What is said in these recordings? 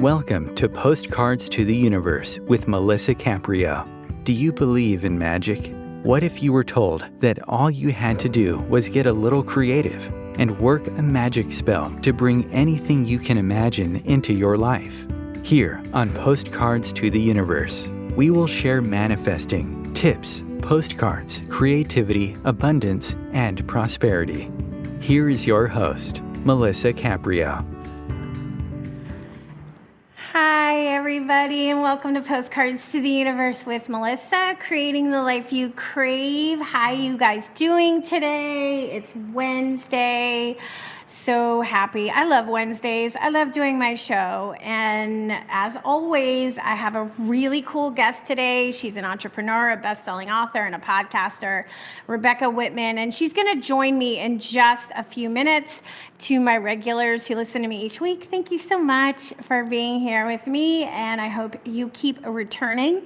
Welcome to Postcards to the Universe with Melisa Caprio. Do you believe in magic? What if you were told that all you had to do was get a little creative and work a magic spell to bring anything you can imagine into your life? Here on Postcards to the Universe, we will share manifesting, tips, postcards, creativity, abundance, and prosperity. Here is your host, Melisa Caprio. Hi, everybody, and welcome to Postcards to the Universe with Melisa, creating the life you crave. How you guys doing today? It's Wednesday. So happy. I love Wednesdays. I love doing my show. And as always, I have a really cool guest today. She's an entrepreneur, a best-selling author, and a podcaster, Rebecca Whitman. And she's going to join me in just a few minutes. To my regulars who listen to me each week, thank you so much for being here with me. And I hope you keep returning.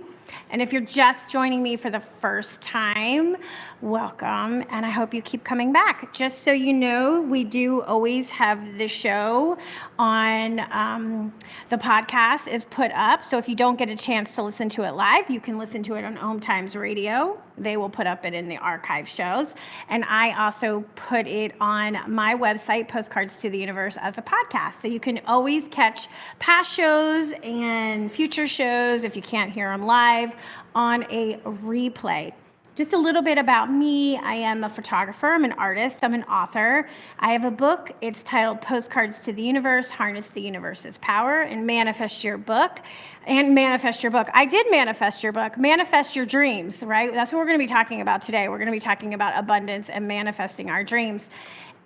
And if you're just joining me for the first time, welcome, and I hope you keep coming back. Just so you know, we do always have the show on the podcast is put up. So if you don't get a chance to listen to it live, you can listen to it on OMTimes radio. They will put up it in the archive shows. And I also put it on my website, Postcards to the Universe, as a podcast. So you can always catch past shows and future shows if you can't hear them live on a replay. Just a little bit about me. I am a photographer. I'm an artist. I'm an author. I have a book. It's titled Postcards to the Universe, Harness the Universe's Power and Manifest Your Book. And manifest your book. I did manifest your book. Manifest your dreams, right? That's what we're going to be talking about today. We're going to be talking about abundance and manifesting our dreams.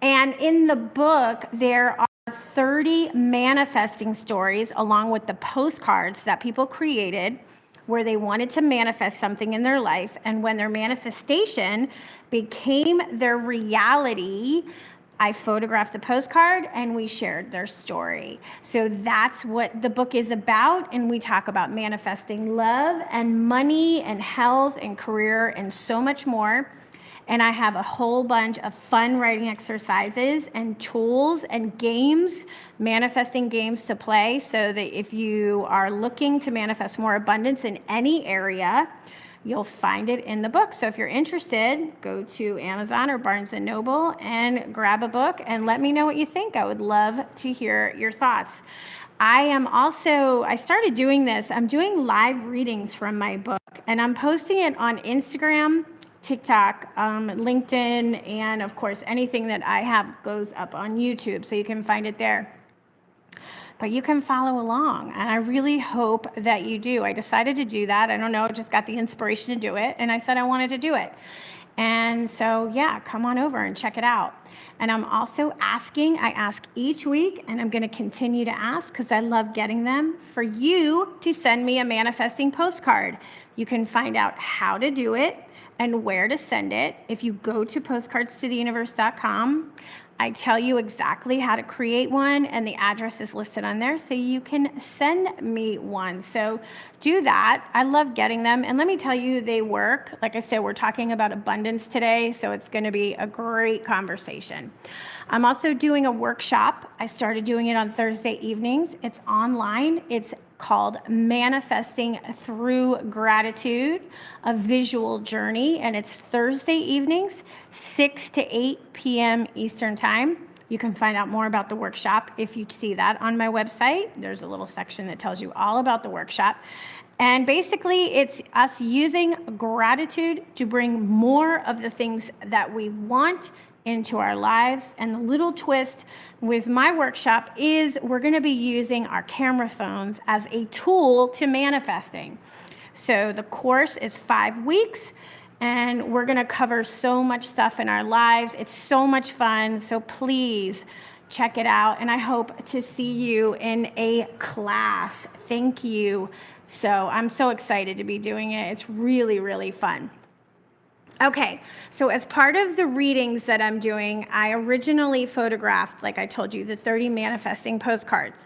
And in the book, there are 30 manifesting stories along with the postcards that people created where they wanted to manifest something in their life. And when their manifestation became their reality, I photographed the postcard and we shared their story. So that's what the book is about. And we talk about manifesting love and money and health and career and so much more. And I have a whole bunch of fun writing exercises and tools and games, manifesting games to play so that if you are looking to manifest more abundance in any area, you'll find it in the book. So if you're interested, go to Amazon or Barnes & Noble and grab a book and let me know what you think. I would love to hear your thoughts. I started doing this. I'm doing live readings from my book and I'm posting it on Instagram, TikTok, LinkedIn, and of course, anything that I have goes up on YouTube, so you can find it there. But you can follow along, and I really hope that you do. I decided to do that. I don't know, just got the inspiration to do it, and I said I wanted to do it. And so, yeah, come on over and check it out. And I'm also I ask each week, and I'm going to continue to ask because I love getting them, for you to send me a manifesting postcard. You can find out how to do it and where to send it. If you go to postcardstotheuniverse.com, I tell you exactly how to create one, and the address is listed on there, so you can send me one. So do that. I love getting them, and let me tell you, they work. Like I said, we're talking about abundance today, so it's going to be a great conversation. I'm also doing a workshop. I started doing it on Thursday evenings. It's online. It's called Manifesting Through Gratitude, a visual journey, and it's Thursday evenings, 6 to 8 p.m. Eastern Time. You can find out more about the workshop if you see that on my website. There's a little section that tells you all about the workshop. And basically, it's us using gratitude to bring more of the things that we want into our lives. And the little twist with my workshop is we're going to be using our camera phones as a tool to manifesting. So the course is 5 weeks, and we're going to cover so much stuff in our lives. It's so much fun, so please check it out, and I hope to see you in a class. Thank you. So I'm so excited to be doing it. It's really, really fun. Okay, so as part of the readings that I'm doing, I originally photographed, like I told you, the 30 manifesting postcards.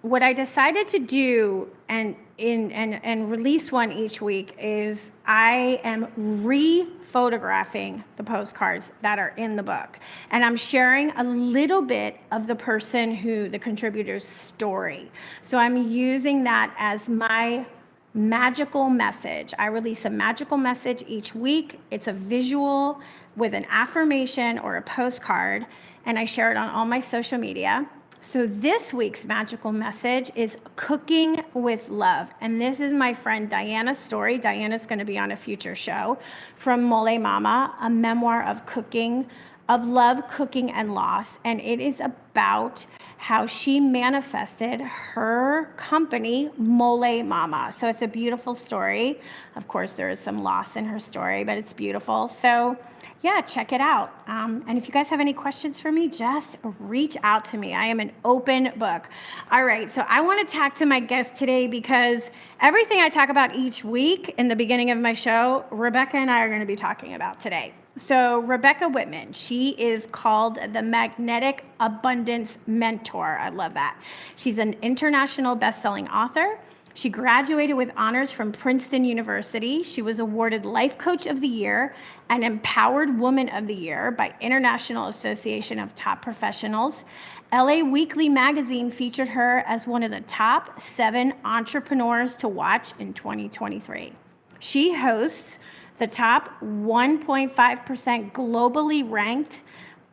what I decided to do and release one each week is I am re-photographing the postcards that are in the book. And I'm sharing a little bit of the the contributor's story. So I'm using that as my magical message. I release a magical message each week. It's a visual with an affirmation or a postcard, and I share it on all my social media. So this week's magical message is cooking with love. And this is my friend Diana's story. Diana's going to be on a future show, from Mole Mama, a memoir of cooking, of love, cooking, and loss. And it is about how she manifested her company, Mole Mama. So it's a beautiful story. Of course, there is some loss in her story, but it's beautiful. So yeah, check it out. And if you guys have any questions for me, just reach out to me. I am an open book. All right, so I want to talk to my guest today because everything I talk about each week in the beginning of my show, Rebecca and I are going to be talking about today. So Rebecca Whitman, she is called the Magnetic Abundance Mentor. I love that. She's an international best-selling author. She graduated with honors from Princeton University. She was awarded Life Coach of the Year and Empowered Woman of the Year by International Association of Top Professionals. LA Weekly magazine featured her as one of the top 7 entrepreneurs to watch in 2023. She hosts the top 1.5% globally ranked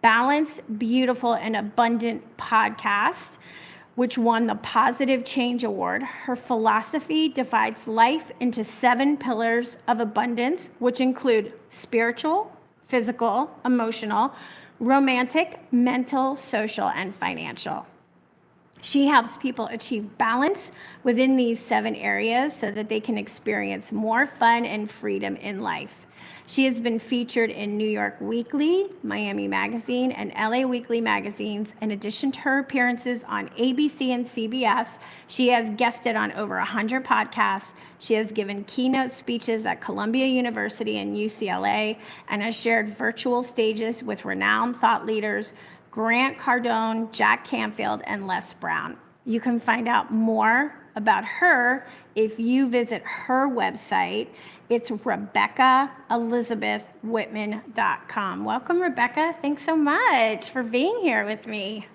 Balanced, Beautiful, and Abundant podcast, which won the Positive Change Award. Her philosophy divides life into 7 pillars of abundance, which include spiritual, physical, emotional, romantic, mental, social, and financial. She helps people achieve balance within these 7 areas so that they can experience more fun and freedom in life. She has been featured in New York Weekly, Miami Magazine, and LA Weekly magazines. In addition to her appearances on ABC and CBS, she has guested on over 100 podcasts. She has given keynote speeches at Columbia University and UCLA and has shared virtual stages with renowned thought leaders Grant Cardone, Jack Canfield, and Les Brown. You can find out more about her if you visit her website. It's RebeccaElizabethWhitman.com. Welcome, Rebecca. Thanks so much for being here with me.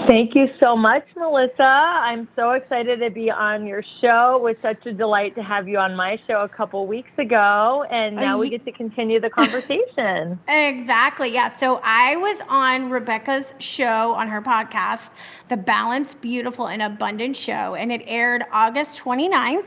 Thank you so much, Melissa. I'm so excited to be on your show. It was such a delight to have you on my show a couple weeks ago, and now we get to continue the conversation. Exactly, yeah. So I was on Rebecca's show on her podcast, The Balanced, Beautiful, and Abundant Show, and it aired August 29th.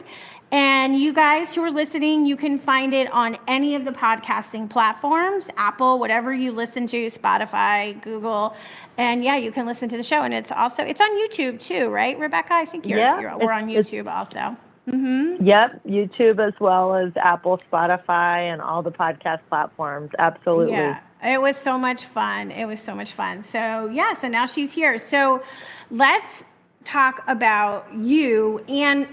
And you guys who are listening, you can find it on any of the podcasting platforms, Apple, whatever you listen to, Spotify, Google. And yeah, you can listen to the show. And it's on YouTube too, right, Rebecca? I think we're on YouTube also. Mm-hmm. Yep, YouTube as well as Apple, Spotify, and all the podcast platforms. Absolutely. Yeah, it was so much fun. So yeah, so now she's here. So let's talk about you and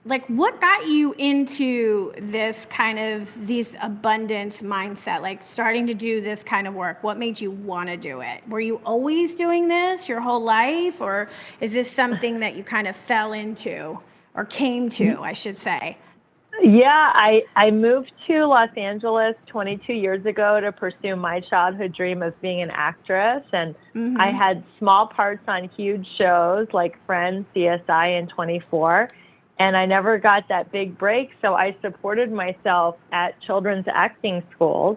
like what got you into this abundance mindset, like starting to do this kind of work? What made you want to do it? Were you always doing this your whole life, or is this something that you kind of fell into or came to, I should say? Yeah, I moved to Los Angeles 22 years ago to pursue my childhood dream of being an actress. And I had small parts on huge shows like Friends, CSI, and 24. And I never got that big break, so I supported myself at children's acting schools.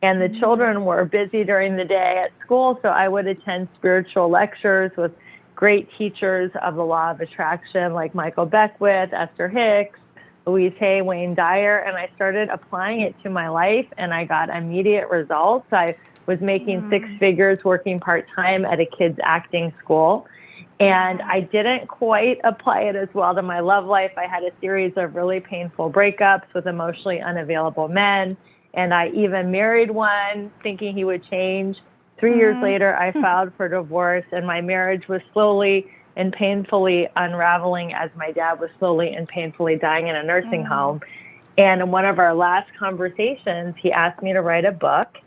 And the children were busy during the day at school, so I would attend spiritual lectures with great teachers of the law of attraction like Michael Beckwith, Esther Hicks, Louise Hay, Wayne Dyer, and I started applying it to my life, and I got immediate results. I was making 6 figures working part-time at a kids' acting school. And I didn't quite apply it as well to my love life. I had a series of really painful breakups with emotionally unavailable men. And I even married one thinking he would change. 3 years later, I filed for divorce, and my marriage was slowly and painfully unraveling as my dad was slowly and painfully dying in a nursing home. And in one of our last conversations, he asked me to write a book.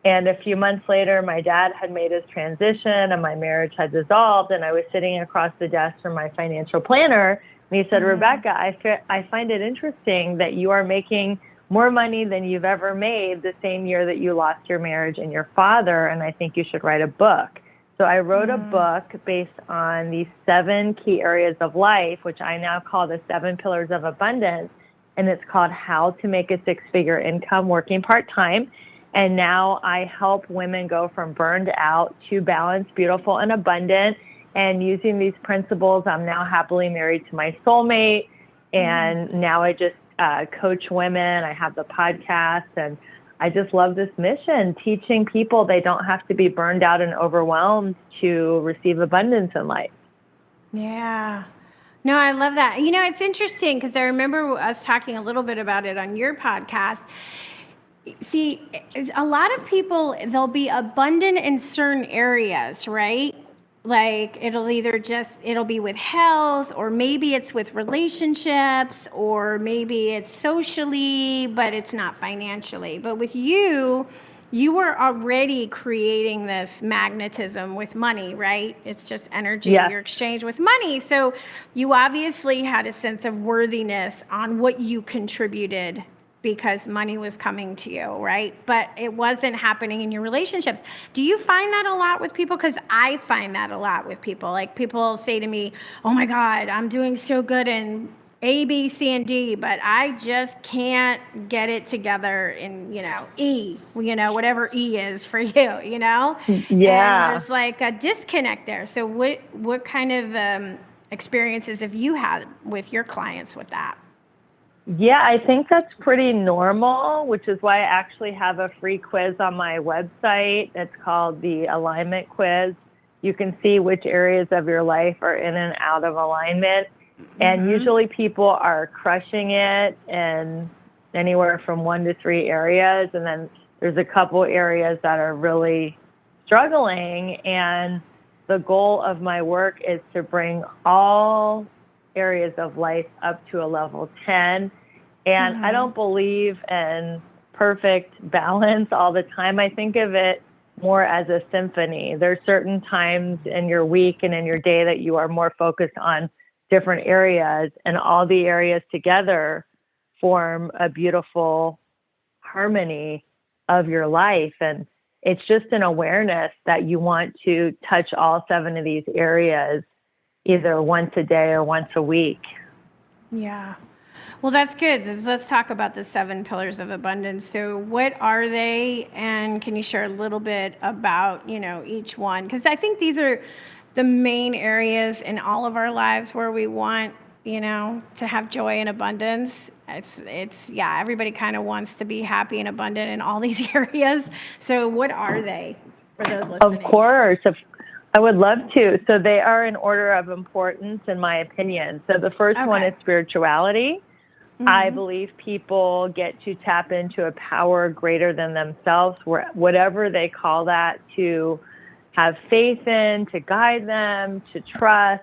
And a few months later, my dad had made his transition and my marriage had dissolved. And I was sitting across the desk from my financial planner. And he said, Rebecca, I find it interesting that you are making more money than you've ever made the same year that you lost your marriage and your father. And I think you should write a book. So I wrote a book based on these 7 key areas of life, which I now call the 7 pillars of abundance. And it's called How to Make a 6-Figure Income Working Part-Time. And now I help women go from burned out to balanced, beautiful, and abundant. And using these principles, I'm now happily married to my soulmate. And now I just coach women. I have the podcast. And I just love this mission, teaching people they don't have to be burned out and overwhelmed to receive abundance in life. Yeah. No, I love that. You know, it's interesting because I remember us talking a little bit about it on your podcast. See, a lot of people, they'll be abundant in certain areas, right? Like it'll be with health, or maybe it's with relationships, or maybe it's socially, but it's not financially. But with you were already creating this magnetism with money, right? It's just energy you're exchanged with money. So you obviously had a sense of worthiness on what you contributed because money was coming to you, right? But it wasn't happening in your relationships. Do you find that a lot with people? Because I find that a lot with people. Like people say to me, oh my God, I'm doing so good in A, B, C, and D, but I just can't get it together in, E, whatever E is for you, Yeah. And there's like a disconnect there. So what kind of experiences have you had with your clients with that? Yeah, I think that's pretty normal, which is why I actually have a free quiz on my website. It's called the Alignment Quiz. You can see which areas of your life are in and out of alignment. And usually people are crushing it in anywhere from 1 to 3 areas. And then there's a couple areas that are really struggling. And the goal of my work is to bring all areas of life up to a level 10. And I don't believe in perfect balance all the time. I think of it more as a symphony. There's certain times in your week and in your day that you are more focused on different areas, and all the areas together form a beautiful harmony of your life. And it's just an awareness that you want to touch all 7 of these areas either once a day or once a week. Yeah. Well, that's good. Let's talk about the 7 pillars of abundance. So what are they? And can you share a little bit about, each one? Because I think these are the main areas in all of our lives where we want, to have joy and abundance. Everybody kind of wants to be happy and abundant in all these areas. So what are they for those listening? Of course. I would love to. So they are in order of importance, in my opinion. So the first one is spirituality. I believe people get to tap into a power greater than themselves, whatever they call that, to have faith in, to guide them, to trust.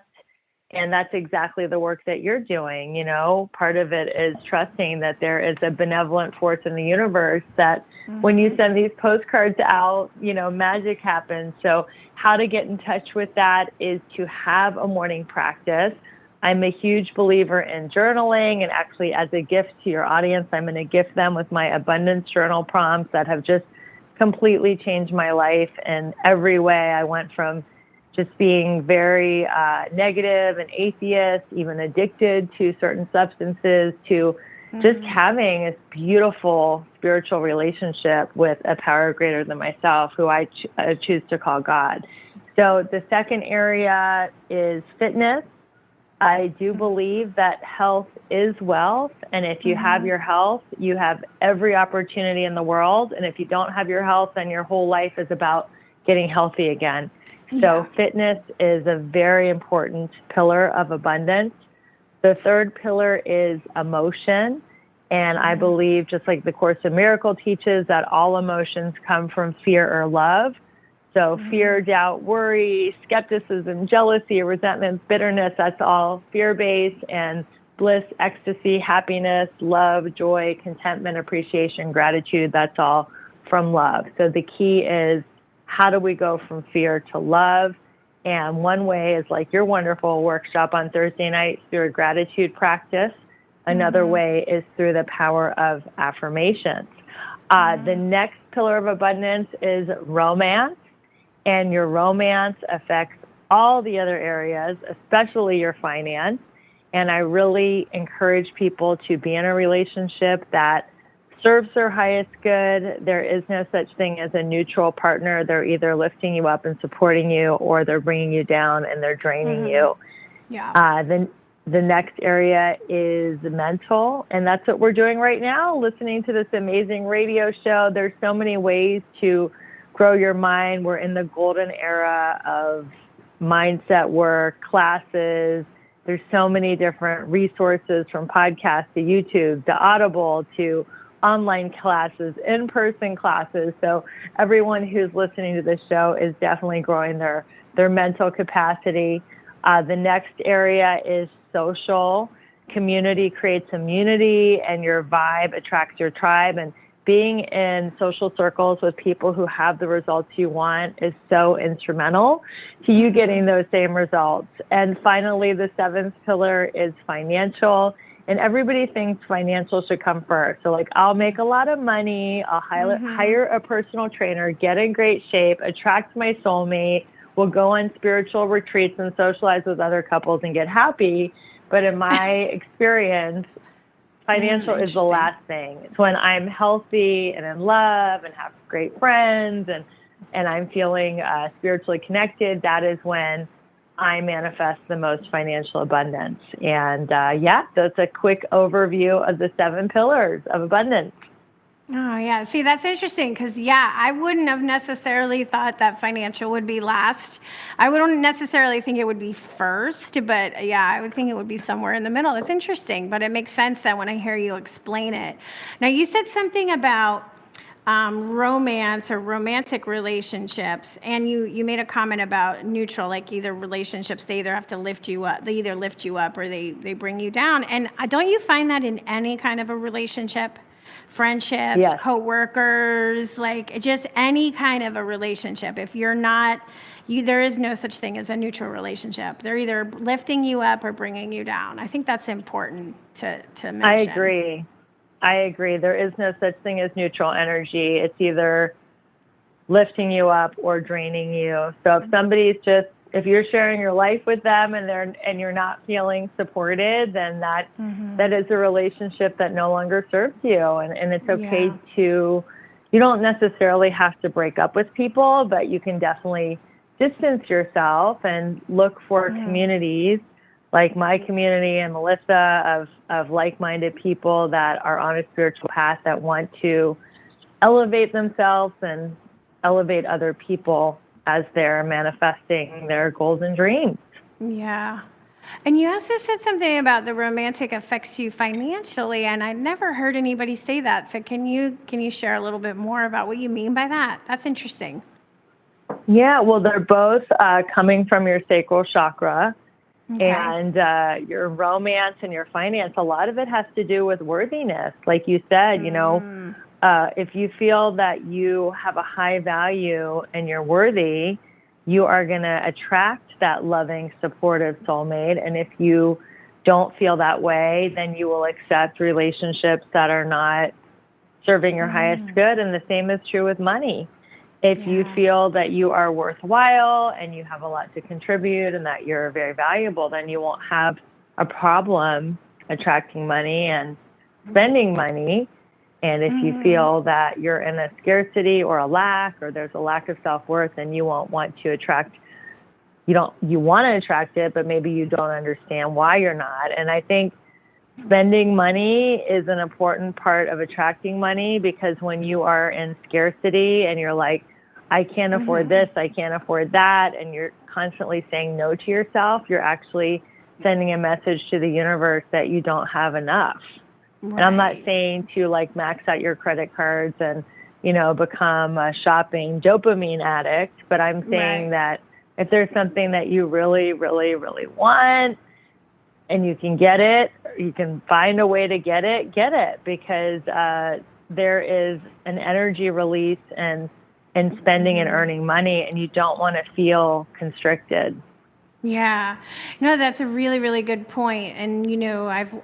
And that's exactly the work that you're doing. Part of it is trusting that there is a benevolent force in the universe that when you send these postcards out, magic happens. So how to get in touch with that is to have a morning practice. I'm a huge believer in journaling, and actually as a gift to your audience, I'm going to gift them with my abundance journal prompts that have just completely changed my life in every way. I went from just being very negative and atheist, even addicted to certain substances, to just having this beautiful spiritual relationship with a power greater than myself, who I choose to call God. So the second area is fitness. I do believe that health is wealth, and if you have your health, you have every opportunity in the world. And if you don't have your health, then your whole life is about getting healthy again. So fitness is a very important pillar of abundance. The third pillar is emotion. And I believe, just like the Course in Miracles teaches, that all emotions come from fear or love. So fear, doubt, worry, skepticism, jealousy, resentment, bitterness, that's all fear-based. And bliss, ecstasy, happiness, love, joy, contentment, appreciation, gratitude, that's all from love. So the key is, how do we go from fear to love? And one way is like your wonderful workshop on Thursday night through a gratitude practice. Another way is through the power of affirmations. The next pillar of abundance is romance, and your romance affects all the other areas, especially your finance. And I really encourage people to be in a relationship that serves their highest good. There is no such thing as a neutral partner. They're either lifting you up and supporting you, or they're bringing you down and they're draining you. Yeah. The next area is mental, and that's what we're doing right now, listening to this amazing radio show. There's so many ways to grow your mind. We're in the golden era of mindset work, classes. There's so many different resources, from podcasts to YouTube to Audible to online classes, in-person classes. So everyone who's listening to this show is definitely growing their mental capacity. The next area is social. Community creates immunity, and your vibe attracts your tribe. And being in social circles with people who have the results you want is so instrumental to you getting those same results. And finally, the seventh pillar is financial. And everybody thinks financial should come first. So like, I'll make a lot of money, I'll hire a personal trainer, get in great shape, attract my soulmate, we'll go on spiritual retreats and socialize with other couples and get happy. But in my experience, financial is the last thing. It's when I'm healthy and in love and have great friends and I'm feeling spiritually connected. That is when I manifest the most financial abundance. And that's a quick overview of the 7 pillars of abundance. Oh, yeah. See, that's interesting because, I wouldn't have necessarily thought that financial would be last. I wouldn't necessarily think it would be first, but I would think it would be somewhere in the middle. That's interesting, but it makes sense that when I hear you explain it. Now, you said something about romance or romantic relationships, and you made a comment about neutral, like either relationships, they either have to lift you up, they either lift you up or they bring you down. And don't you find that in any kind of a relationship? Friendships, yes. Co-workers, like just any kind of a relationship. If you're not, there is no such thing as a neutral relationship. They're either lifting you up or bringing you down. I think that's important to mention. I agree. There is no such thing as neutral energy. It's either lifting you up or draining you. So if you're sharing your life with them and you're not feeling supported, then that is a relationship that no longer serves you. And it's okay you don't necessarily have to break up with people, but you can definitely distance yourself and look for communities like my community and Melisa of like-minded people that are on a spiritual path that want to elevate themselves and elevate other people as they're manifesting their goals and dreams. Yeah. And you also said something about the romantic affects you financially, and I never heard anybody say that. So can you share a little bit more about what you mean by that? That's interesting. Yeah, well, they're both coming from your sacral chakra. Okay. And your romance and your finance, a lot of it has to do with worthiness. Like you said, if you feel that you have a high value and you're worthy, you are going to attract that loving, supportive soulmate. And if you don't feel that way, then you will accept relationships that are not serving your highest good. And the same is true with money. If you feel that you are worthwhile and you have a lot to contribute and that you're very valuable, then you won't have a problem attracting money and spending money. And if you feel that you're in a scarcity or a lack, or there's a lack of self-worth, then you won't want to attract, you want to attract it, but maybe you don't understand why you're not. And I think spending money is an important part of attracting money, because when you are in scarcity and you're like, I can't afford this, I can't afford that, and you're constantly saying no to yourself, you're actually sending a message to the universe that you don't have enough. Right. And I'm not saying to like max out your credit cards and, become a shopping dopamine addict, but I'm saying that if there's something that you really, really, really want and you can get it, or you can find a way to get it, because there is an energy release and spending and earning money, and you don't want to feel constricted. Yeah, no, that's a really, really good point. And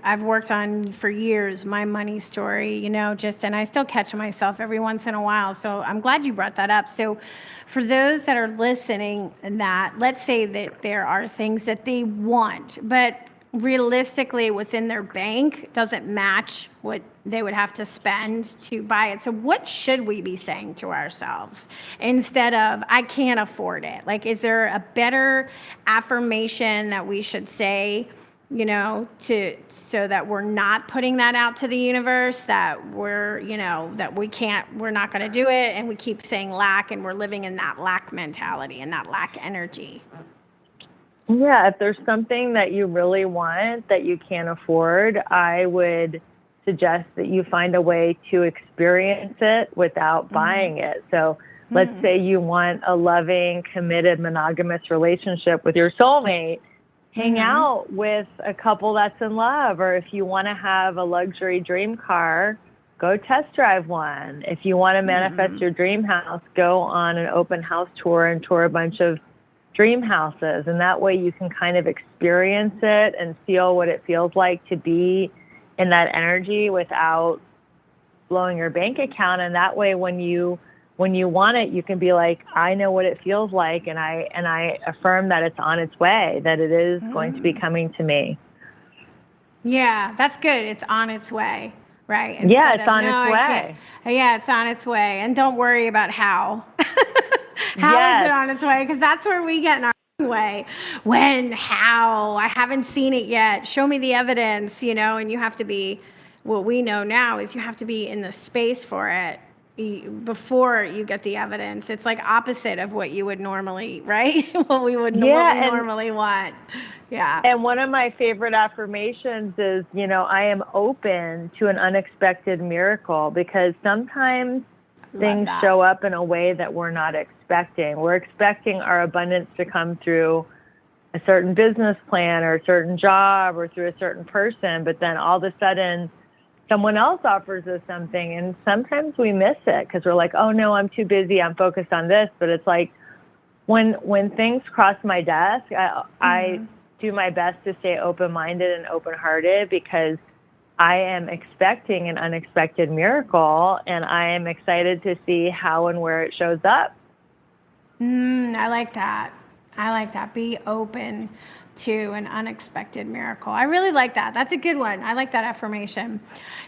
I've worked on for years my money story. And I still catch myself every once in a while. So I'm glad you brought that up. So for those that are listening, that let's say that there are things that they want, but realistically what's in their bank doesn't match what they would have to spend to buy it. So what should we be saying to ourselves instead of, I can't afford it? Like, is there a better affirmation that we should say, so that we're not putting that out to the universe, that we're not going to do it, and we keep saying lack, and we're living in that lack mentality and that lack energy? Yeah, if there's something that you really want that you can't afford, I would suggest that you find a way to experience it without buying it. So let's say you want a loving, committed, monogamous relationship with your soulmate. Hang out with a couple that's in love. Or if you want to have a luxury dream car, go test drive one. If you want to manifest your dream house, go on an open house tour and tour a bunch of dream houses, and that way you can kind of experience it and feel what it feels like to be in that energy without blowing your bank account. And that way when you want it, you can be like, I know what it feels like, and I affirm that it's on its way, that it is going to be coming to me. Yeah, that's good. It's on its way, right? Yeah, it's on its way. Yeah, it's on its way. And don't worry about how. How is it on its way? Because that's where we get in our way. When, how? I haven't seen it yet. Show me the evidence, and you have to be, what we know now is you have to be in the space for it before you get the evidence. It's like opposite of what you would normally, right? what we normally want. Yeah. And one of my favorite affirmations is, I am open to an unexpected miracle, because sometimes things show up in a way that we're not expecting. We're expecting our abundance to come through a certain business plan or a certain job or through a certain person, but then all of a sudden someone else offers us something, and sometimes we miss it because we're like, oh no, I'm too busy, I'm focused on this. But it's like when things cross my desk, I do my best to stay open-minded and open-hearted, because I am expecting an unexpected miracle, and I am excited to see how and where it shows up. I like that. Be open to an unexpected miracle. I really like that. That's a good one. I like that affirmation.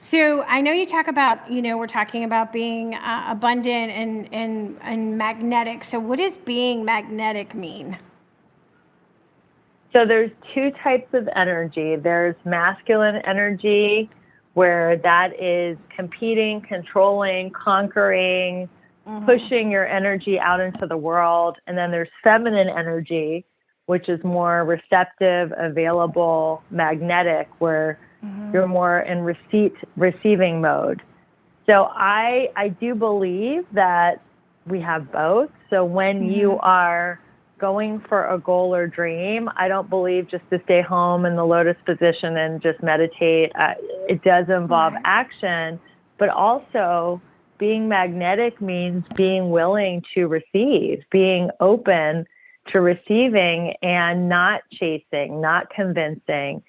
So I know you talk about, we're talking about being abundant and magnetic. So what does being magnetic mean? So there's two types of energy. There's masculine energy, where that is competing, controlling, conquering, pushing your energy out into the world. And then there's feminine energy, which is more receptive, available, magnetic, where you're more in receiving mode. So I do believe that we have both. So when you are going for a goal or dream, I don't believe just to stay home in the lotus position and just meditate. It does involve action, but also being magnetic means being willing to receive, being open to receiving and not chasing, not convincing,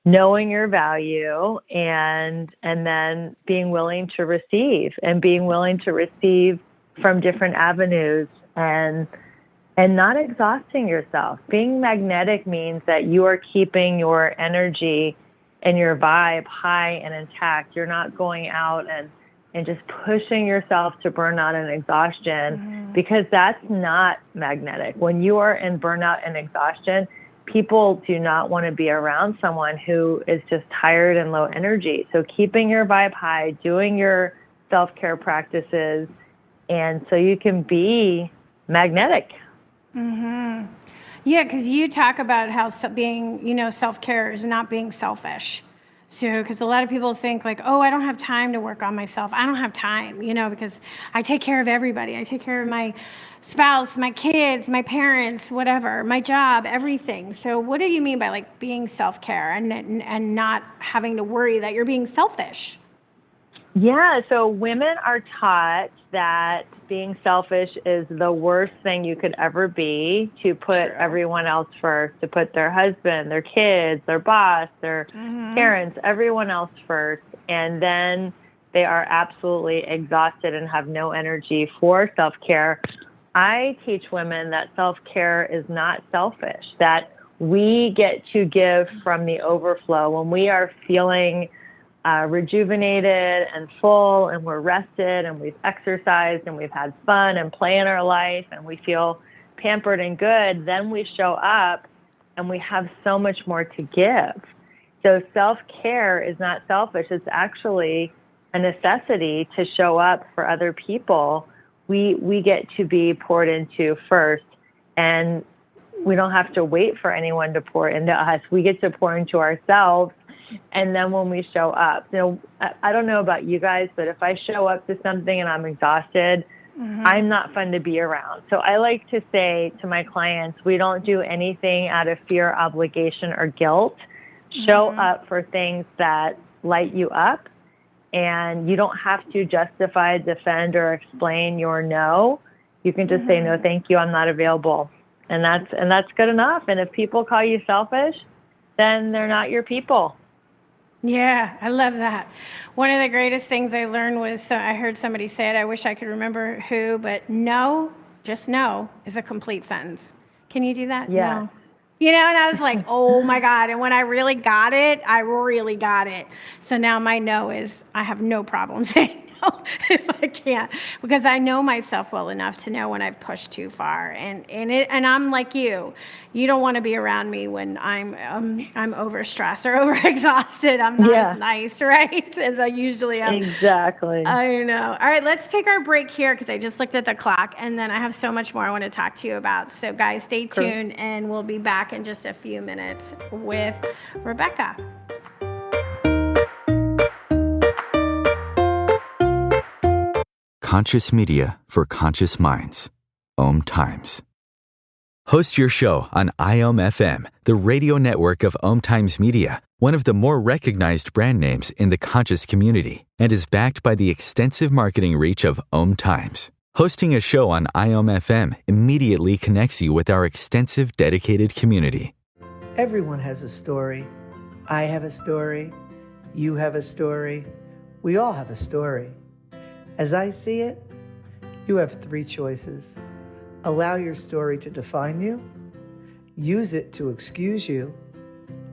knowing your value, and then being willing to receive, and being willing to receive from different avenues, and not exhausting yourself. Being magnetic means that you are keeping your energy and your vibe high and intact. You're not going out and just pushing yourself to burnout and exhaustion, because that's not magnetic. When you are in burnout and exhaustion, people do not want to be around someone who is just tired and low energy. So keeping your vibe high, doing your self-care practices, and so you can be magnetic. Yeah, because you talk about how being, self-care is not being selfish. So, because a lot of people think like, oh, I don't have time to work on myself. I don't have time, because I take care of everybody. I take care of my spouse, my kids, my parents, whatever, my job, everything. So what do you mean by being self-care and not having to worry that you're being selfish? Yeah, so women are taught that being selfish is the worst thing you could ever be, to put everyone else first, to put their husband, their kids, their boss, their parents, everyone else first. And then they are absolutely exhausted and have no energy for self-care. I teach women that self-care is not selfish, that we get to give from the overflow. When we are feeling rejuvenated and full, and we're rested, and we've exercised, and we've had fun and play in our life, and we feel pampered and good, then we show up and we have so much more to give. So self-care is not selfish. It's actually a necessity to show up for other people. We get to be poured into first, and we don't have to wait for anyone to pour into us. We get to pour into ourselves. And then when we show up, I don't know about you guys, but if I show up to something and I'm exhausted, I'm not fun to be around. So I like to say to my clients, we don't do anything out of fear, obligation, or guilt. Show up for things that light you up, and you don't have to justify, defend, or explain your no. You can just say, no, thank you, I'm not available. And that's good enough. And if people call you selfish, then they're not your people. Yeah, I love that. One of the greatest things I learned was, I heard somebody say it, I wish I could remember who, but no, just no is a complete sentence. Can you do that? Yeah. No. And I was like, oh my God. And when I really got it, I really got it. So now my no is, I have no problem saying no if I can't, because I know myself well enough to know when I've pushed too far. And I'm like you. You don't want to be around me when I'm overstressed or overexhausted. I'm not as nice, right, as I usually am. Exactly. I know. All right, let's take our break here because I just looked at the clock, and then I have so much more I want to talk to you about. So guys, stay tuned, and we'll be back in just a few minutes with Rebecca. Conscious media for conscious minds. OMTimes. Host your show on IOM-FM, the radio network of OMTimes Media, one of the more recognized brand names in the conscious community, and is backed by the extensive marketing reach of OMTimes. Hosting a show on IOM-FM immediately connects you with our extensive dedicated community. Everyone has a story. I have a story. You have a story. We all have a story. As I see it, you have three choices. Allow your story to define you, use it to excuse you,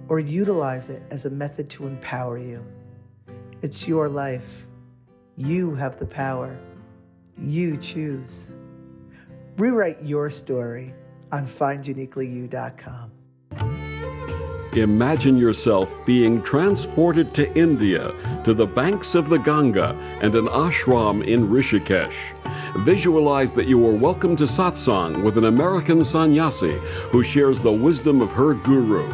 or utilize it as a method to empower you. It's your life. You have the power. You choose. Rewrite your story on finduniquelyyou.com. Imagine yourself being transported to India, to the banks of the Ganga and an ashram in Rishikesh. Visualize that you are welcome to satsang with an American sannyasi who shares the wisdom of her guru.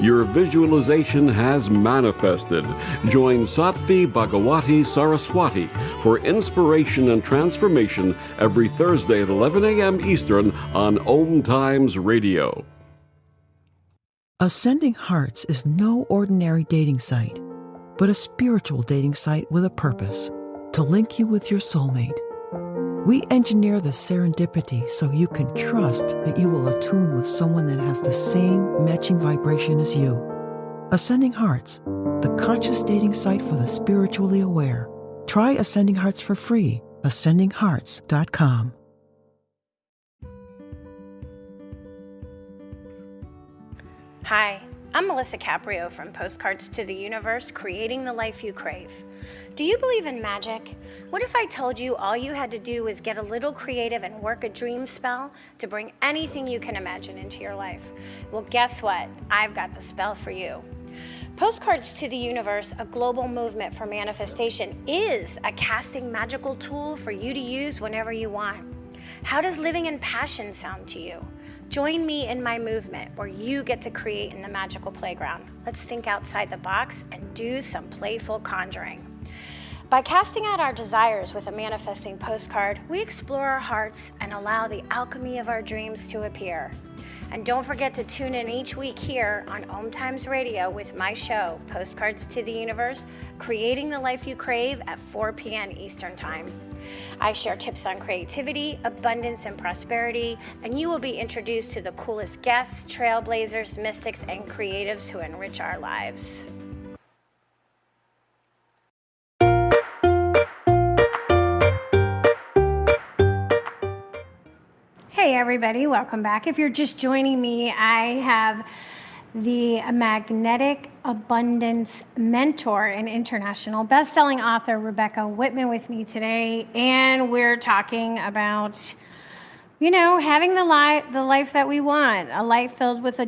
Your visualization has manifested. Join Sattvi Bhagawati Saraswati for inspiration and transformation every Thursday at 11 a.m. Eastern on OMTimes Radio. Ascending Hearts is no ordinary dating site, but a spiritual dating site with a purpose, to link you with your soulmate. We engineer the serendipity so you can trust that you will attune with someone that has the same matching vibration as you. Ascending Hearts, the conscious dating site for the spiritually aware. Try Ascending Hearts for free, ascendinghearts.com. Hi, I'm Melisa Caprio from Postcards to the Universe, creating the life you crave. Do you believe in magic? What if I told you all you had to do was get a little creative and work a dream spell to bring anything you can imagine into your life? Well, guess what? I've got the spell for you. Postcards to the Universe, a global movement for manifestation, is a casting magical tool for you to use whenever you want. How does living in passion sound to you? Join me in my movement where you get to create in the magical playground. Let's think outside the box and do some playful conjuring. By casting out our desires with a manifesting postcard, we explore our hearts and allow the alchemy of our dreams to appear. And don't forget to tune in each week here on OMTimes Radio with my show, Postcards to the Universe, Creating the Life You Crave at 4 p.m. Eastern Time. I share tips on creativity, abundance, and prosperity, and you will be introduced to the coolest guests, trailblazers, mystics, and creatives who enrich our lives. Hey everybody, welcome back. If you're just joining me, I have the magnetic abundance mentor and international best-selling author Rebecca Whitman with me today, and we're talking about, having the life that we want, a life filled with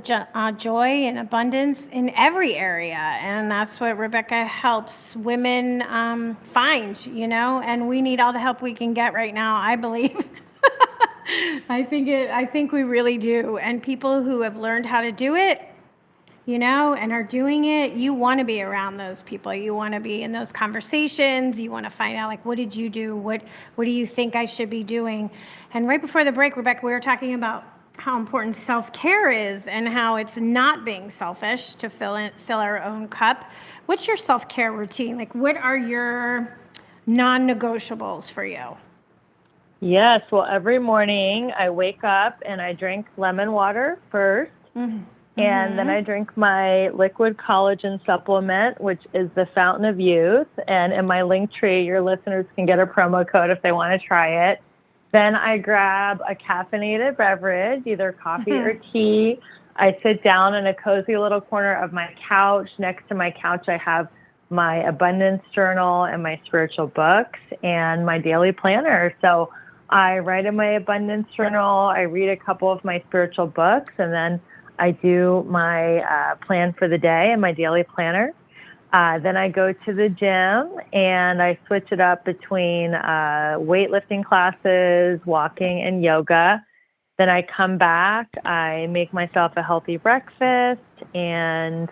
joy and abundance in every area. And that's what Rebecca helps women find, and we need all the help we can get right now, I believe. I think we really do. And people who have learned how to do it, and are doing it, you want to be around those people. You want to be in those conversations. You want to find out, what did you do? What do you think I should be doing? And right before the break, Rebecca, we were talking about how important self-care is and how it's not being selfish to fill our own cup. What's your self-care routine? What are your non-negotiables for you? Yes, well, every morning I wake up and I drink lemon water first, and then I drink my liquid collagen supplement, which is the Fountain of Youth. And in my link tree, your listeners can get a promo code if they want to try it. Then I grab a caffeinated beverage, either coffee or tea. I sit down in a cozy little corner of my couch. Next to my couch, I have my abundance journal and my spiritual books and my daily planner. So I write in my abundance journal, I read a couple of my spiritual books, and then I do my plan for the day and my daily planner. Then I go to the gym and I switch it up between weightlifting classes, walking, and yoga. Then I come back, I make myself a healthy breakfast, and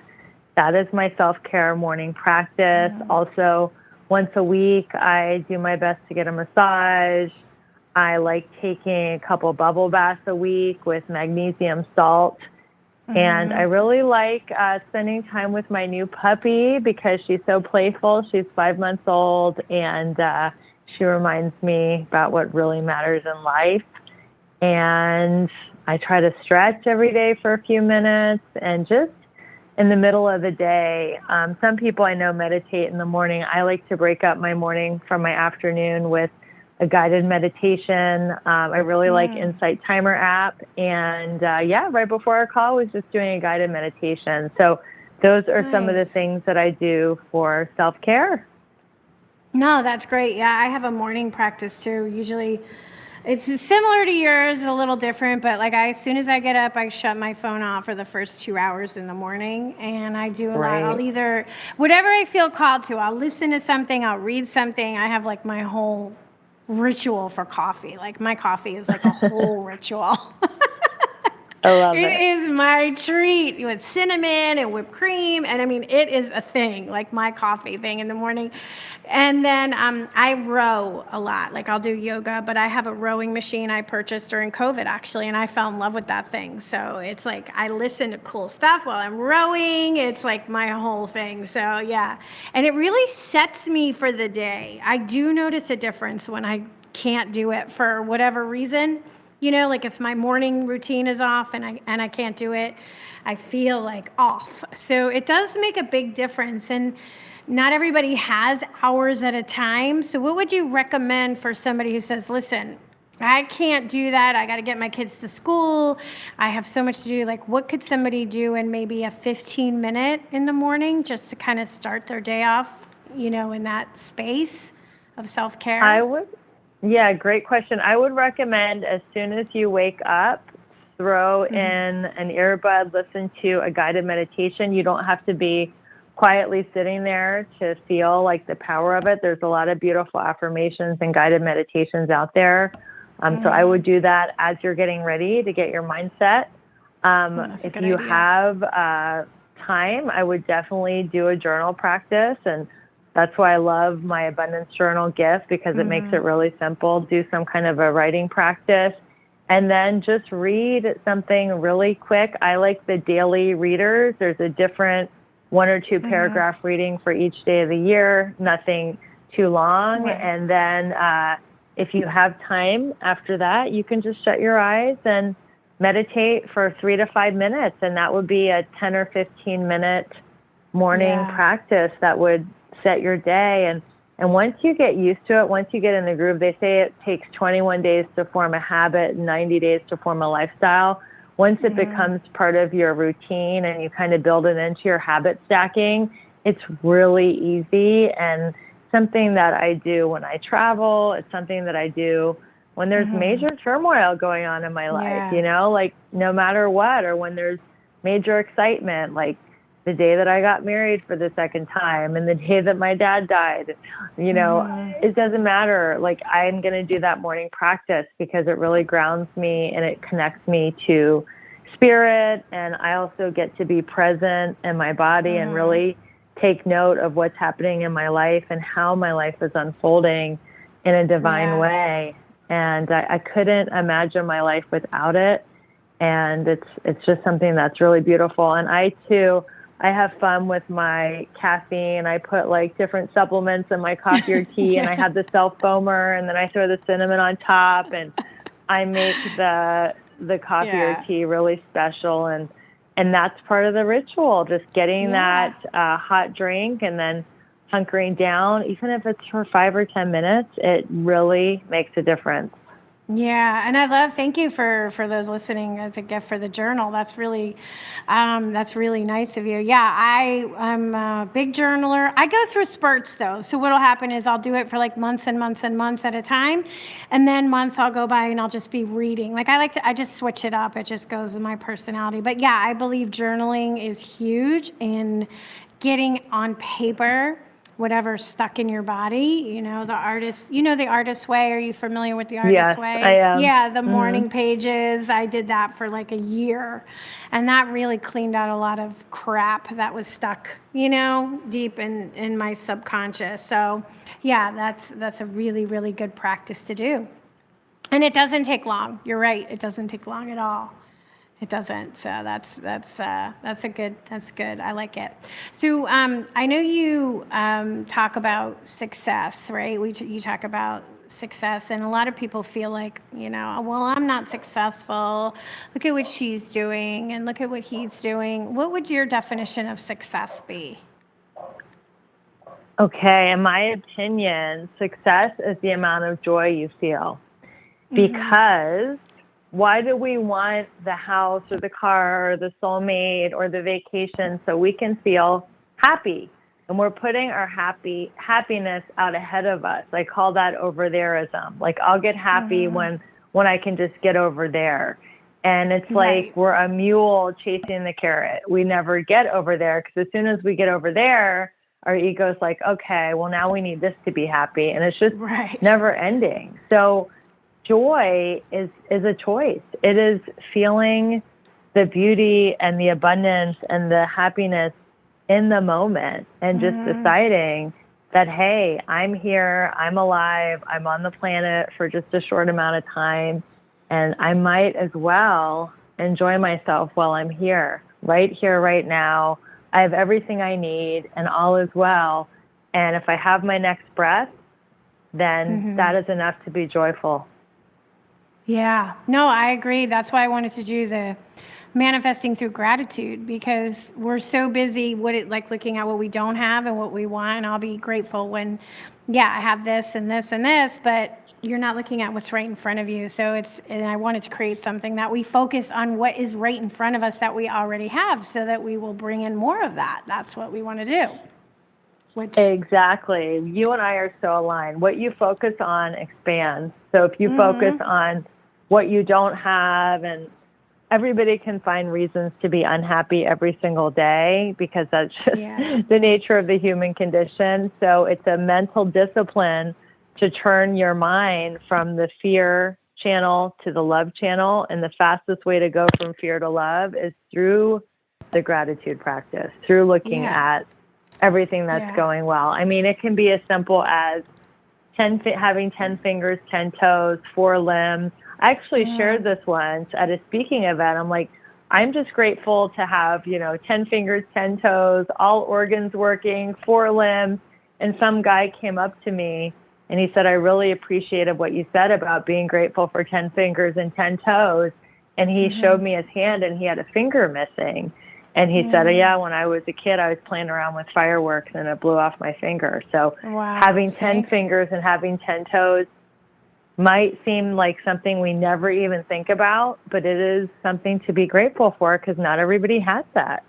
that is my self-care morning practice. Also, once a week, I do my best to get a massage. I like taking a couple bubble baths a week with magnesium salt. And I really like spending time with my new puppy because she's so playful. She's 5 months old, and she reminds me about what really matters in life. And I try to stretch every day for a few minutes, and just in the middle of the day, some people I know meditate in the morning. I like to break up my morning from my afternoon with a guided meditation. I really like Insight Timer app. And right before our call, I was just doing a guided meditation. So those are some of the things that I do for self-care. No, that's great. Yeah, I have a morning practice too. Usually it's similar to yours, a little different, but as soon as I get up, I shut my phone off for the first 2 hours in the morning, and I do a lot. I'll either, whatever I feel called to, I'll listen to something, I'll read something. I have my whole ritual for coffee. My coffee is a whole ritual. I love it. It is my treat with cinnamon and whipped cream. And it is a thing, my coffee thing in the morning. And then I row a lot. I'll do yoga, but I have a rowing machine I purchased during COVID, actually, and I fell in love with that thing. So it's I listen to cool stuff while I'm rowing. It's my whole thing. So yeah. And it really sets me for the day. I do notice a difference when I can't do it for whatever reason. If my morning routine is off and I can't do it, I feel off. So it does make a big difference. And not everybody has hours at a time. So what would you recommend for somebody who says, listen, I can't do that. I got to get my kids to school. I have so much to do. What could somebody do in maybe a 15-minute in the morning just to kind of start their day off, in that space of self-care? Yeah, great question. I would recommend as soon as you wake up, throw in an earbud, listen to a guided meditation. You don't have to be quietly sitting there to feel the power of it. There's a lot of beautiful affirmations and guided meditations out there. So I would do that as you're getting ready to get your mindset. If you have time, I would definitely do a journal practice, and that's why I love my abundance journal gift, because it makes it really simple. Do some kind of a writing practice, and then just read something really quick. I like the daily readers. There's a different 1 or 2 paragraph reading for each day of the year, nothing too long. Right. And then if you have time after that, you can just shut your eyes and meditate for 3 to 5 minutes. And that would be a 10 or 15 minute morning practice that would set your day. And once you get used to it, once you get in the groove, they say it takes 21 days to form a habit, 90 days to form a lifestyle. Once it becomes part of your routine and you kind of build it into your habit stacking, it's really easy and something that I do when I travel. It's something that I do when there's major turmoil going on in my life, you know, like no matter what, or when there's major excitement, like the day that I got married for the second time and the day that my dad died, you know, it doesn't matter. Like I'm going to do that morning practice because it really grounds me and it connects me to spirit. And I also get to be present in my body and really take note of what's happening in my life and how my life is unfolding in a divine way. And I couldn't imagine my life without it. And it's just something that's really beautiful. And I have fun with my caffeine. I put like different supplements in my coffee or tea, and I have the self foamer, and then I throw the cinnamon on top, and I make the coffee or tea really special. And that's part of the ritual, just getting that hot drink and then hunkering down, even if it's for 5 or 10 minutes, it really makes a difference. Yeah, and thank you for those listening as a gift for the journal. That's really nice of you. Yeah, I'm a big journaler. I go through spurts though. So what'll happen is I'll do it for like months and months and months at a time. And then months I'll go by and I'll just be reading. Like I just switch it up. It just goes with my personality. But yeah, I believe journaling is huge in getting on paper whatever's stuck in your body, the artist way. Are you familiar with the artist way? Yes, I am. Yeah, the morning pages. I did that for like a year, and that really cleaned out a lot of crap that was stuck, deep in my subconscious. So yeah, that's a really, really good practice to do. And it doesn't take long. You're right. It doesn't take long at all. It doesn't. So that's good. I like it. So I know you talk about success, right? You talk about success, and a lot of people feel like, well, I'm not successful. Look at what she's doing, and look at what he's doing. What would your definition of success be? Okay, in my opinion, success is the amount of joy you feel. Because why do we want the house or the car or the soulmate or the vacation? So we can feel happy. And we're putting our happiness out ahead of us. I call that over thereism. Like I'll get happy when I can just get over there. And it's like we're a mule chasing the carrot. We never get over there because as soon as we get over there, our ego's like, okay, well now we need this to be happy. And it's just never ending. So joy is a choice. It is feeling the beauty and the abundance and the happiness in the moment and just deciding that, hey, I'm here, I'm alive, I'm on the planet for just a short amount of time, and I might as well enjoy myself while I'm here, right now. I have everything I need and all is well. And if I have my next breath, then that is enough to be joyful. Yeah, no, I agree. That's why I wanted to do the manifesting through gratitude, because we're so busy looking at what we don't have and what we want. And I'll be grateful when, I have this and this and this, but you're not looking at what's right in front of you. So and I wanted to create something that we focus on what is right in front of us that we already have, so that we will bring in more of that. That's what we want to do. Exactly. You and I are so aligned. What you focus on expands. So if you focus on what you don't have, and everybody can find reasons to be unhappy every single day because that's just the nature of the human condition. So it's a mental discipline to turn your mind from the fear channel to the love channel. And the fastest way to go from fear to love is through the gratitude practice, through looking at everything that's going well. I mean, it can be as simple as having 10 fingers, 10 toes, 4 limbs. I actually shared this once at a speaking event. I'm like, I'm just grateful to have, 10 fingers, 10 toes, all organs working, 4 limbs. And some guy came up to me and he said, I really appreciated what you said about being grateful for 10 fingers and 10 toes. And he showed me his hand and he had a finger missing. And he said, yeah, when I was a kid, I was playing around with fireworks and it blew off my finger. So having 10 fingers and having 10 toes might seem like something we never even think about, but it is something to be grateful for because not everybody has that.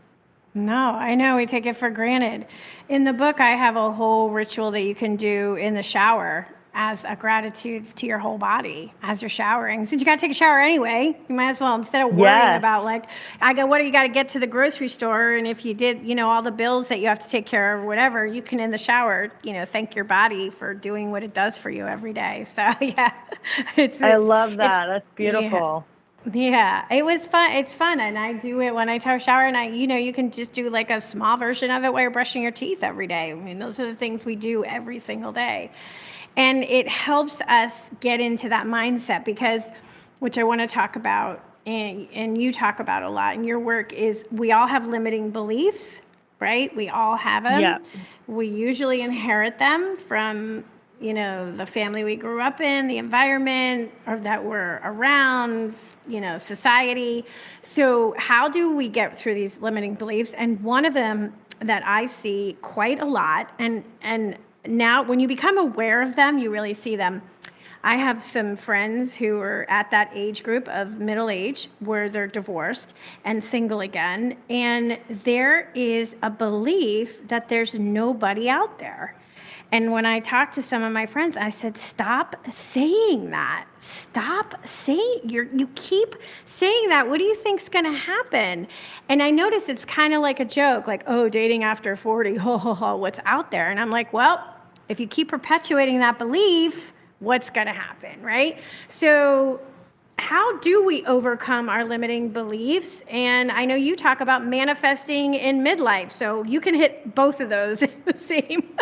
No, I know. We take it for granted. In the book, I have a whole ritual that you can do in the shower as a gratitude to your whole body as you're showering. Since you got to take a shower anyway, you might as well, instead of worrying about what do you got to get to the grocery store? And if you did, all the bills that you have to take care of or whatever, you can in the shower, thank your body for doing what it does for you every day. So yeah, I love that. That's beautiful. Yeah, it was fun. It's fun. And I do it when I shower and you can just do like a small version of it while you're brushing your teeth every day. I mean, those are the things we do every single day. And it helps us get into that mindset because, which I want to talk about, and you talk about a lot in your work, is we all have limiting beliefs, right? We all have them. Yeah. We usually inherit them from, the family we grew up in, the environment or that we're around, society. So how do we get through these limiting beliefs? And one of them that I see quite a lot, and now, when you become aware of them, you really see them. I have some friends who are at that age group of middle age where they're divorced and single again. And there is a belief that there's nobody out there. And when I talked to some of my friends, I said, stop saying that. Stop saying, you keep saying that. What do you think's going to happen? And I notice it's kind of like a joke, like, oh, dating after 40, what's out there? And I'm like, well, if you keep perpetuating that belief, what's going to happen, right? So how do we overcome our limiting beliefs? And I know you talk about manifesting in midlife, so you can hit both of those in the same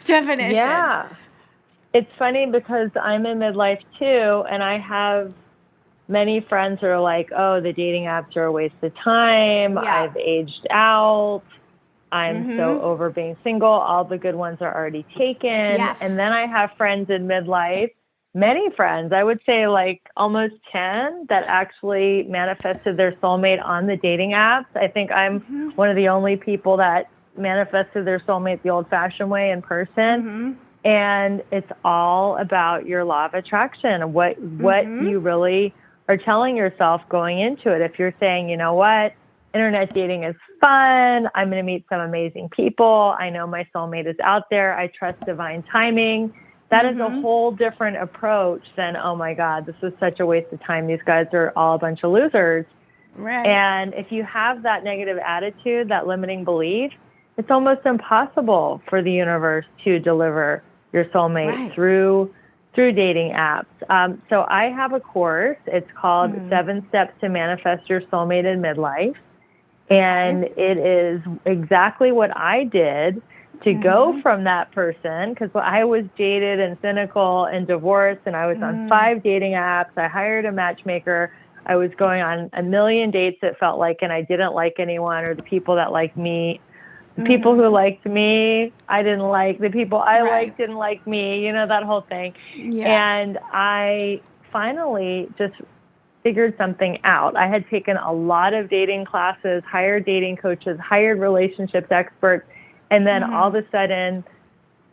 definition. Yeah. It's funny because I'm in midlife too, and I have many friends who are like, oh, the dating apps are a waste of time. Yeah. I've aged out. I'm so over being single. All the good ones are already taken. Yes. And then I have friends in midlife, many friends, I would say like almost 10 that actually manifested their soulmate on the dating apps. I think I'm one of the only people that manifested their soulmate the old-fashioned way in person. And it's all about your law of attraction, what you really are telling yourself going into it. If you're saying, you know what, internet dating is fun, I'm going to meet some amazing people, I know my soulmate is out there, I trust divine timing, that is a whole different approach than, oh my God, this is such a waste of time, these guys are all a bunch of losers. Right. And if you have that negative attitude, that limiting belief, it's almost impossible for the universe to deliver your soulmate through dating apps. So I have a course. It's called 7 Steps to Manifest Your Soulmate in Midlife. And it is exactly what I did to go from that person, because I was jaded and cynical and divorced, and I was on 5 dating apps. I hired a matchmaker. I was going on a million dates, it felt like, and I didn't like anyone, or the people that liked me. The people who liked me, I didn't like. The people I liked didn't like me, that whole thing. Yeah. And I finally just figured something out. I had taken a lot of dating classes, hired dating coaches, hired relationships experts, and then all of a sudden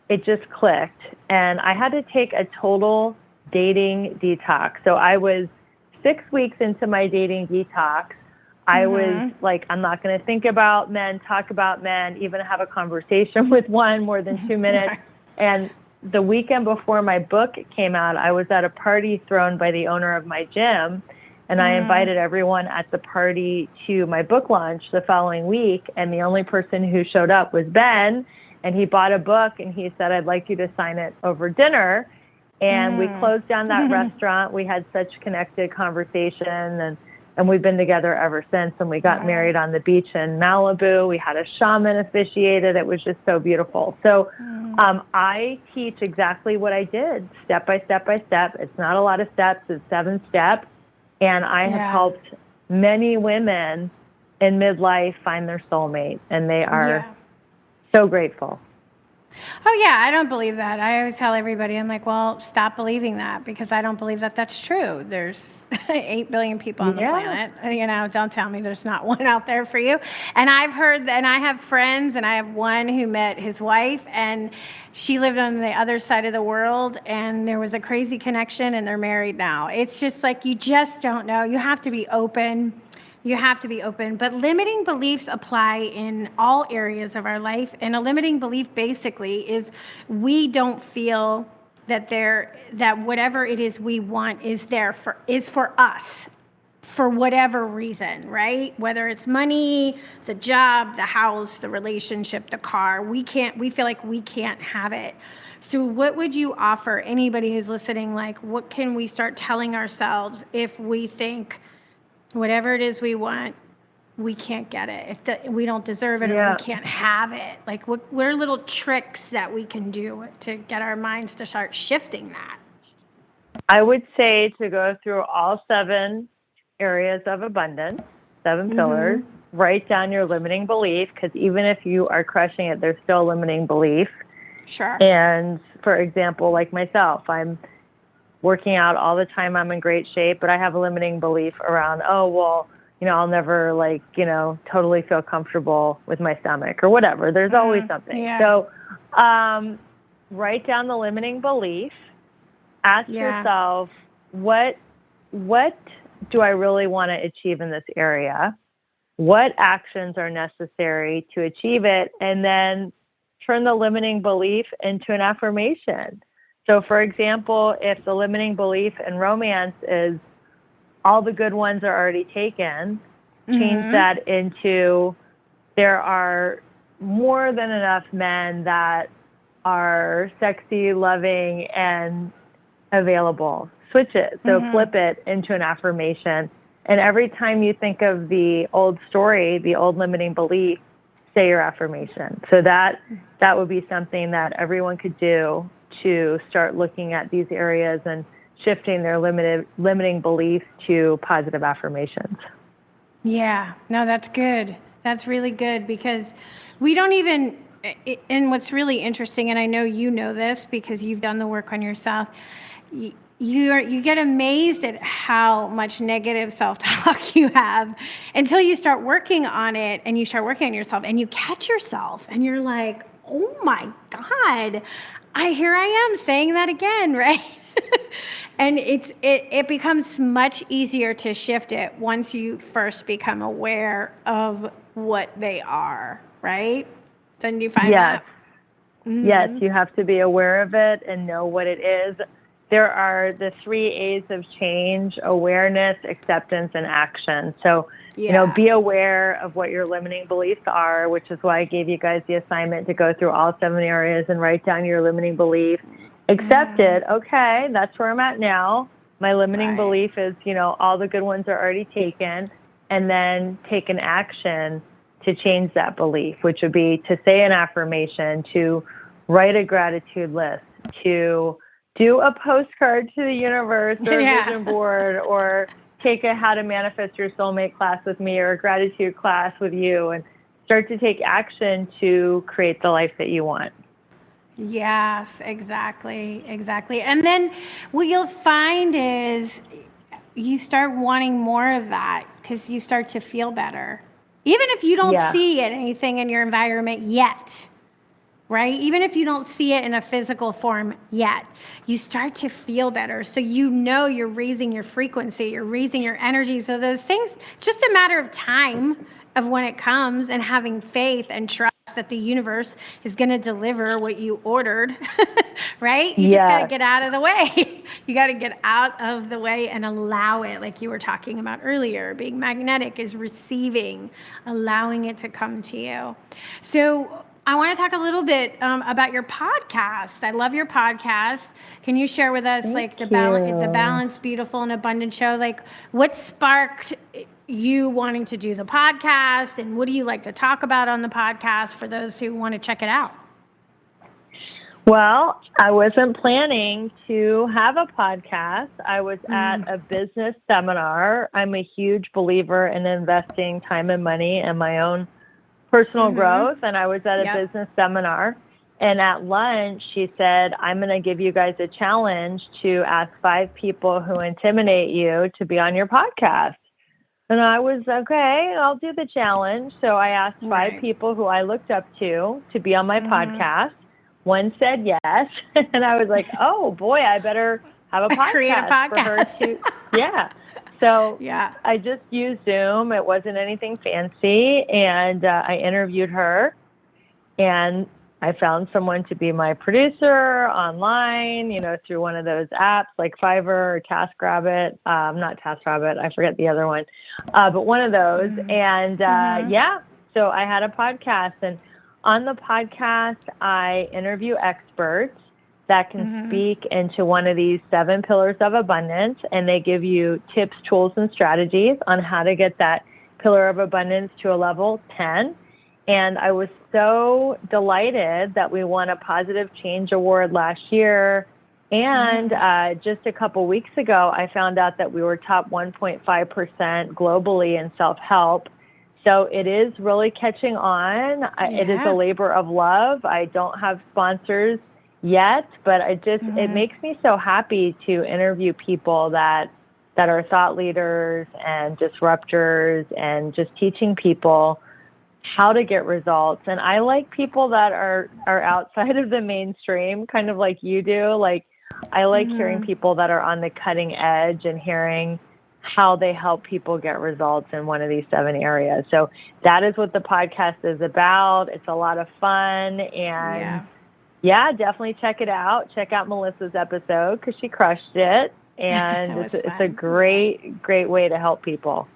it just clicked. And I had to take a total dating detox. So I was 6 weeks into my dating detox. I was like, I'm not going to think about men, talk about men, even have a conversation with one more than 2 minutes. And the weekend before my book came out, I was at a party thrown by the owner of my gym. And I invited everyone at the party to my book launch the following week. And the only person who showed up was Ben. And he bought a book and he said, I'd like you to sign it over dinner. And we closed down that restaurant. We had such connected conversation and And we've been together ever since. And we got married on the beach in Malibu. We had a shaman officiate it. It was just so beautiful. So I teach exactly what I did, step by step by step. It's not a lot of steps. It's 7 steps. And I have helped many women in midlife find their soulmate. And they are so grateful. Oh, yeah, I don't believe that. I always tell everybody, I'm like, well, stop believing that, because I don't believe that that's true. There's 8 billion people on the planet. You know, don't tell me there's not one out there for you. And I've heard, and I have friends, and I have one who met his wife, and she lived on the other side of the world, and there was a crazy connection, and they're married now. It's just like, you just don't know. You have to be open. You have to be open, but limiting beliefs apply in all areas of our life. And a limiting belief basically is we don't feel that whatever it is we want is for us for whatever reason, right? Whether it's money, the job, the house, the relationship, the car, we feel like we can't have it. So what would you offer anybody who's listening? Like, what can we start telling ourselves if we think whatever it is we want, we can't get it. We don't deserve it, or we can't have it. Like, what are little tricks that we can do to get our minds to start shifting that? I would say to go through all 7 areas of abundance, 7 pillars, write down your limiting belief, because even if you are crushing it, there's still a limiting belief. Sure. And for example, like myself, I'm working out all the time. I'm in great shape, but I have a limiting belief around, I'll never totally feel comfortable with my stomach or whatever. There's always something. Yeah. So write down the limiting belief. Ask yourself, what do I really want to achieve in this area? What actions are necessary to achieve it? And then turn the limiting belief into an affirmation. So, for example, if the limiting belief in romance is all the good ones are already taken, change that into there are more than enough men that are sexy, loving, and available. Switch it. So flip it into an affirmation. And every time you think of the old story, the old limiting belief, say your affirmation. So that would be something that everyone could do to start looking at these areas and shifting their limiting beliefs to positive affirmations. Yeah, no, that's good. That's really good, because we don't even, and what's really interesting, and I know you know this because you've done the work on yourself, you get amazed at how much negative self-talk you have until you start working on it, and you start working on yourself, and you catch yourself, and you're like, oh my God, here I am saying that again, right? And it becomes much easier to shift it once you first become aware of what they are, right? Then you find that? Yes, you have to be aware of it and know what it is. There are the 3 A's of change: awareness, acceptance, and action. So, be aware of what your limiting beliefs are, which is why I gave you guys the assignment to go through all 7 areas and write down your limiting belief. Accept it. Okay, that's where I'm at now. My limiting belief is, all the good ones are already taken. And then take an action to change that belief, which would be to say an affirmation, to write a gratitude list, to do a postcard to the universe or a vision board, or take a how to manifest your soulmate class with me, or a gratitude class with you, and start to take action to create the life that you want. Yes, exactly. And then what you'll find is you start wanting more of that because you start to feel better. Even if you don't see anything in your environment yet, right? Even if you don't see it in a physical form yet, you start to feel better. So you're raising your frequency, you're raising your energy. So those things, it's just a matter of time of when it comes, and having faith and trust that the universe is going to deliver what you ordered, right? You just got to get out of the way. You got to get out of the way and allow it, like you were talking about earlier. Being magnetic is receiving, allowing it to come to you. So I want to talk a little bit about your podcast. I love your podcast. Can you share with us the Balance, Beautiful, and Abundant show? Like, what sparked you wanting to do the podcast, and what do you like to talk about on the podcast for those who want to check it out? Well, I wasn't planning to have a podcast. I was at a business seminar. I'm a huge believer in investing time and money in my own personal growth. And I was at a business seminar. And at lunch, she said, I'm going to give you guys a challenge to ask 5 people who intimidate you to be on your podcast. And I was, okay, I'll do the challenge. So I asked 5 people who I looked up to be on my podcast. One said yes, and I was like, "Oh boy, I better have a podcast, create a podcast. For her to." Yeah. So I just used Zoom. It wasn't anything fancy, and I interviewed her, and I found someone to be my producer online. Through one of those apps like Fiverr or TaskRabbit. Not TaskRabbit. I forget the other one, but one of those. And so I had a podcast and. On the podcast, I interview experts that can speak into one of these 7 pillars of abundance, and they give you tips, tools, and strategies on how to get that pillar of abundance to a level 10. And I was so delighted that we won a Positive Change Award last year. And just a couple weeks ago, I found out that we were top 1.5% globally in self-help. So it is really catching on. It is a labor of love. I don't have sponsors yet, but it makes me so happy to interview people that are thought leaders and disruptors and just teaching people how to get results. And I like people that are outside of the mainstream, kind of like you do. Like, I like hearing people that are on the cutting edge and hearing how they help people get results in one of these 7 areas. So that is what the podcast is about. It's a lot of fun. And definitely check it out. Check out Melissa's episode because she crushed it. And it's a great, great way to help people.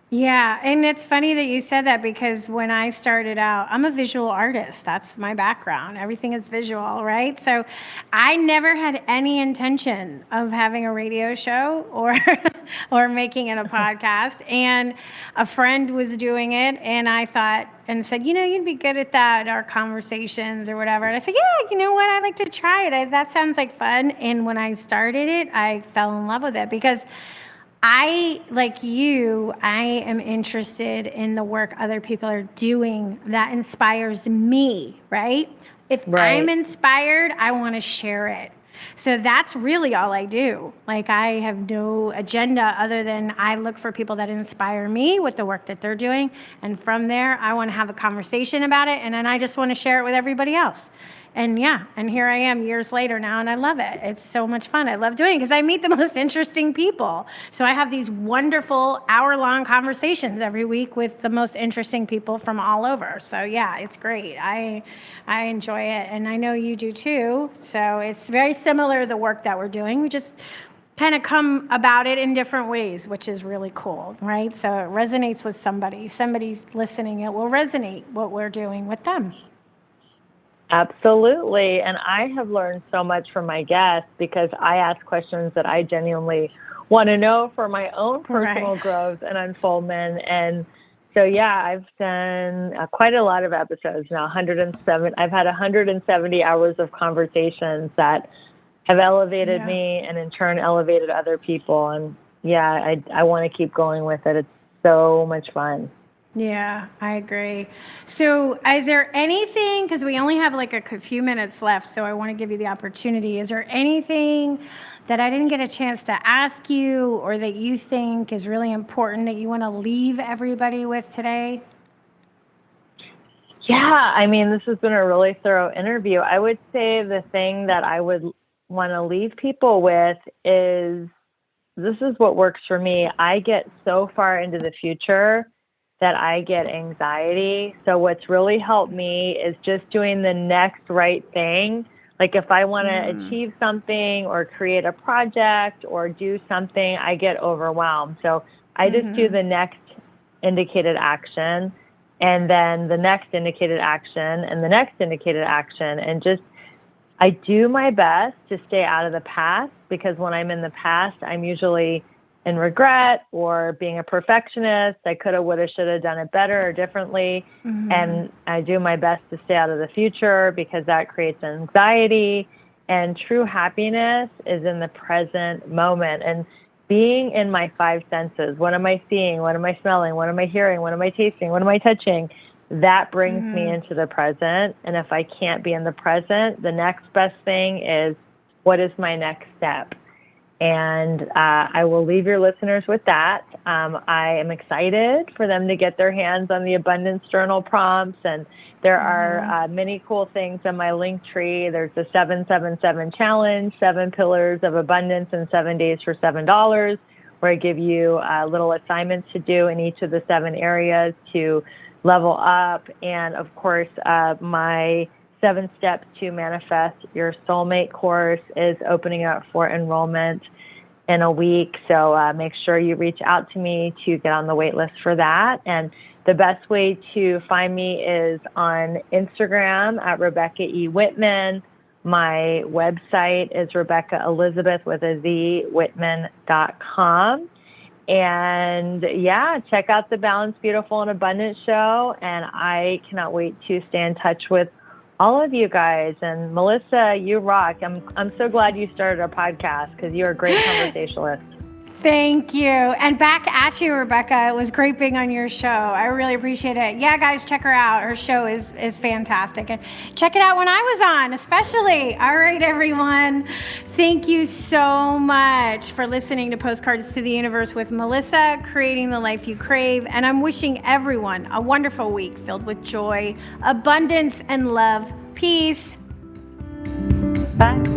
Yeah, and it's funny that you said that because when I started out, I'm a visual artist. That's my background. Everything is visual, right? So I never had any intention of having a radio show or making it a podcast. And a friend was doing it, and I thought and said, you'd be good at that, our conversations or whatever. And I said, yeah, you know what? I'd like to try it. That sounds like fun. And when I started it, I fell in love with it because I, like you, I am interested in the work other people are doing that inspires me, right? If I'm inspired, I want to share it. So that's really all I do. Like, I have no agenda other than I look for people that inspire me with the work that they're doing. And from there, I want to have a conversation about it. And then I just want to share it with everybody else. And and here I am years later now, and I love it. It's so much fun. I love doing it because I meet the most interesting people. So I have these wonderful hour-long conversations every week with the most interesting people from all over. So it's great. I enjoy it, and I know you do too. So it's very similar to the work that we're doing. We just kind of come about it in different ways, which is really cool, right? So it resonates with somebody. Somebody's listening. It will resonate what we're doing with them. Absolutely. And I have learned so much from my guests because I ask questions that I genuinely want to know for my own personal growth and unfoldment. And so, I've done quite a lot of episodes now, 107. I've had 170 hours of conversations that have elevated me and in turn elevated other people. And I want to keep going with it. It's so much fun. Yeah, I agree. So is there anything, because we only have like a few minutes left, so I want to give you the opportunity. Is there anything that I didn't get a chance to ask you or that you think is really important that you want to leave everybody with today? Yeah, I mean, this has been a really thorough interview. I would say the thing that I would want to leave people with is this is what works for me. I get so far into the future that I get anxiety. So what's really helped me is just doing the next right thing. Like if I want to achieve something or create a project or do something, I get overwhelmed. So I just do the next indicated action. and then the next indicated action and the next indicated action. And just, I do my best to stay out of the past, because when I'm in the past, I'm usually in regret or being a perfectionist. I coulda, woulda, shoulda done it better or differently. And I do my best to stay out of the future, because that creates anxiety. And true happiness is in the present moment and being in my five senses. What am I seeing? What am I smelling? What am I hearing? What am I tasting? What am I touching? That brings me into the present. And if I can't be in the present, the next best thing is, what is my next step? And I will leave your listeners with that. I am excited for them to get their hands on the Abundance Journal prompts. And there are many cool things in my link tree. There's the 777 challenge, 7 pillars of abundance in 7 days for $7, where I give you little assignments to do in each of the 7 areas to level up. And of course, my 7 Steps to Manifest Your Soulmate course is opening up for enrollment in a week. So make sure you reach out to me to get on the wait list for that. And the best way to find me is on Instagram at Rebecca E. Whitman. My website is Rebecca Elizabeth with a Z, Whitman.com. And yeah, check out the Balance, Beautiful, and Abundant show. And I cannot wait to stay in touch with all of you guys. And Melisa, you rock. I'm so glad you started a podcast, because you're a great conversationalist. Thank you. And back at you, Rebecca. It was great being on your show. I really appreciate it. Yeah, guys, check her out. Her show is fantastic. And check it out when I was on, especially. All right, everyone. Thank you so much for listening to Postcards to the Universe with Melisa, creating the life you crave. And I'm wishing everyone a wonderful week filled with joy, abundance, and love. Peace. Bye.